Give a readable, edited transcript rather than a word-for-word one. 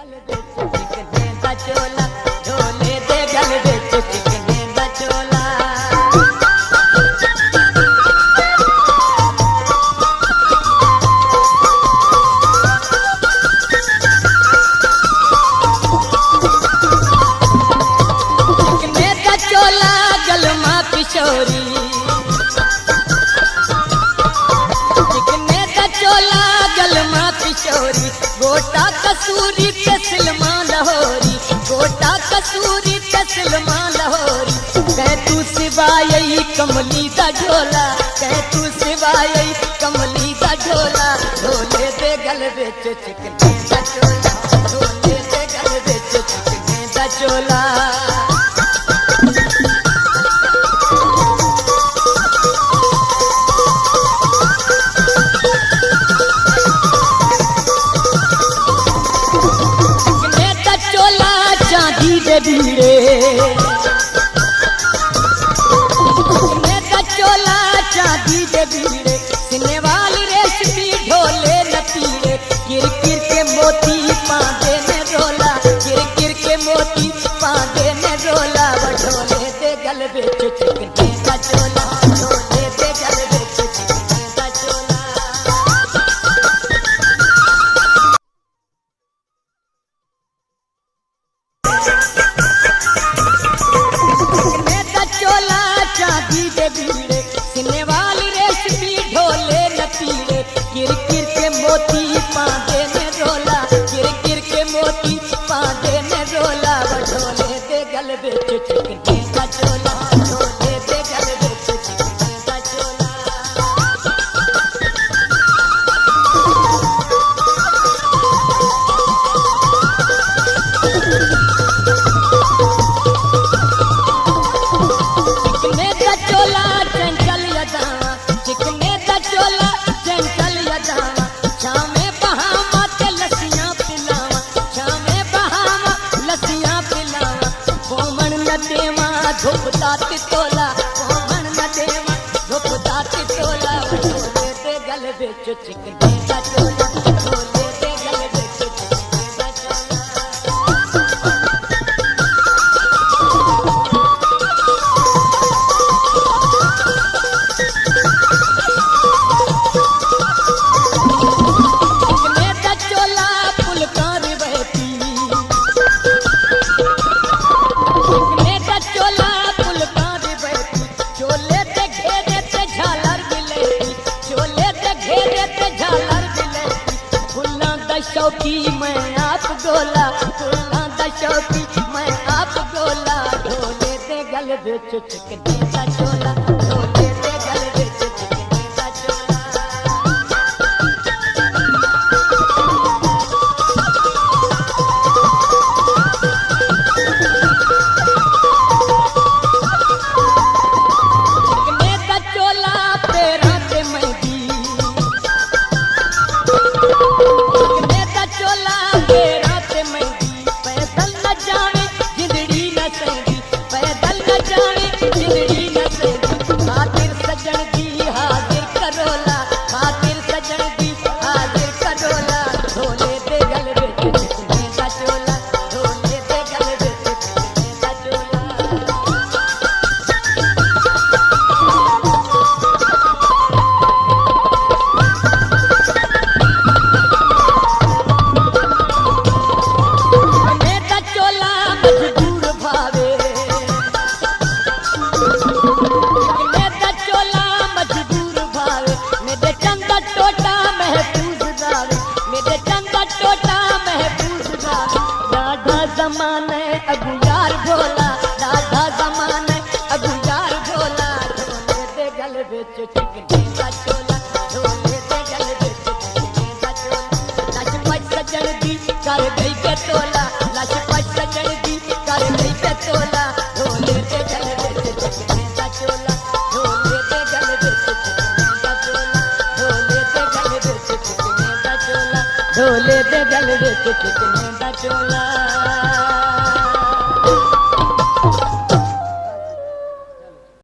गल विच चिकने दा चोला, ढोले दे गल विच चिकने दा चोला। चिकने दा चोला गलमा किशोरी, चिकने दा चोला गलमा किशोरी, गोटा कसूरी ते सिलमा लाहौरी, गोटा कसूरी ते सिलमा लाहौरी। कह तू सिवाय कमली दा झोला, कह तू सिवाय कमली दा झोला, ढोले दे गल विच चिकने दा चोला, ढोले दे गल विच चिकने दा चोला। बीड़े चिकने दा चोला चांदी दे बीड़े, सिने वाली रेशमी ढोले नतीड़े, किर किर के मोती पांदे ने रोला, किर किर के मोती पांदे ने रोला। ढोले दे गल विच चिकने दा चोला, ढोले दे गल विच चिकने दा चोला। चांदी दे बीड़े, सिने वाली रेशमी ढोले नतीड़े, किर किर के मोती पांदे ने रोला, किर किर के मोती पांदे ने रोला। ढोले दे गल विच चिकने दा चोला, ढोले दे गल विच चिकने दा चोला। चोला चंचल यदावा, चिकने दा चोला चंचल यदावा, शामे बहावा ते लस्सियां पिलावा, शामे बहावा लस्सियां पिलावा। कोमण न देवा धुपदा तितोला, कोमण न देवा धुपदा तितोला। ढोले दे गल विच चिकने दा चोला, ढोले दे गल विच चिकने दा चोला। शौकी मैं आप गोला, फुल्लां दा शौकी मैं आप गोला। ढोले दे गल विच चिकने दा चोला, ढोले दे गल विच चिकने दा चोला। चिकने दा चोला पैरां ते मेहंदी, चोला मेरा ते मेहंदी, पैदल न जावे जिंदड़ी न सेंदी, पैदल न जावे जिंदड़ी न सेंदी। खातिर सजन दी हाजिर करोला, खातिर सजन दी हाजिर करोला। ढोले दे गल विच चिकने दा चोला, ढोले दे गल विच चिकने दा चोला। ज़माने अगू यार भोला, दादा ज़माने अगू यार भोला। ढोले दे गल विच चिकने दा चोला, ढोले दे गल विच चिकने दा चोला। लश पच सजन दी कर गई के तोला, लश पच सजन दी कर गई के तोला। ढोले दे गल विच चिकने दा चोला, ढोले दे गल विच चिकने दा चोला, ढोले दे गल विच चिकने दा चोला, ढोले दे गल विच चिकने दा चोला।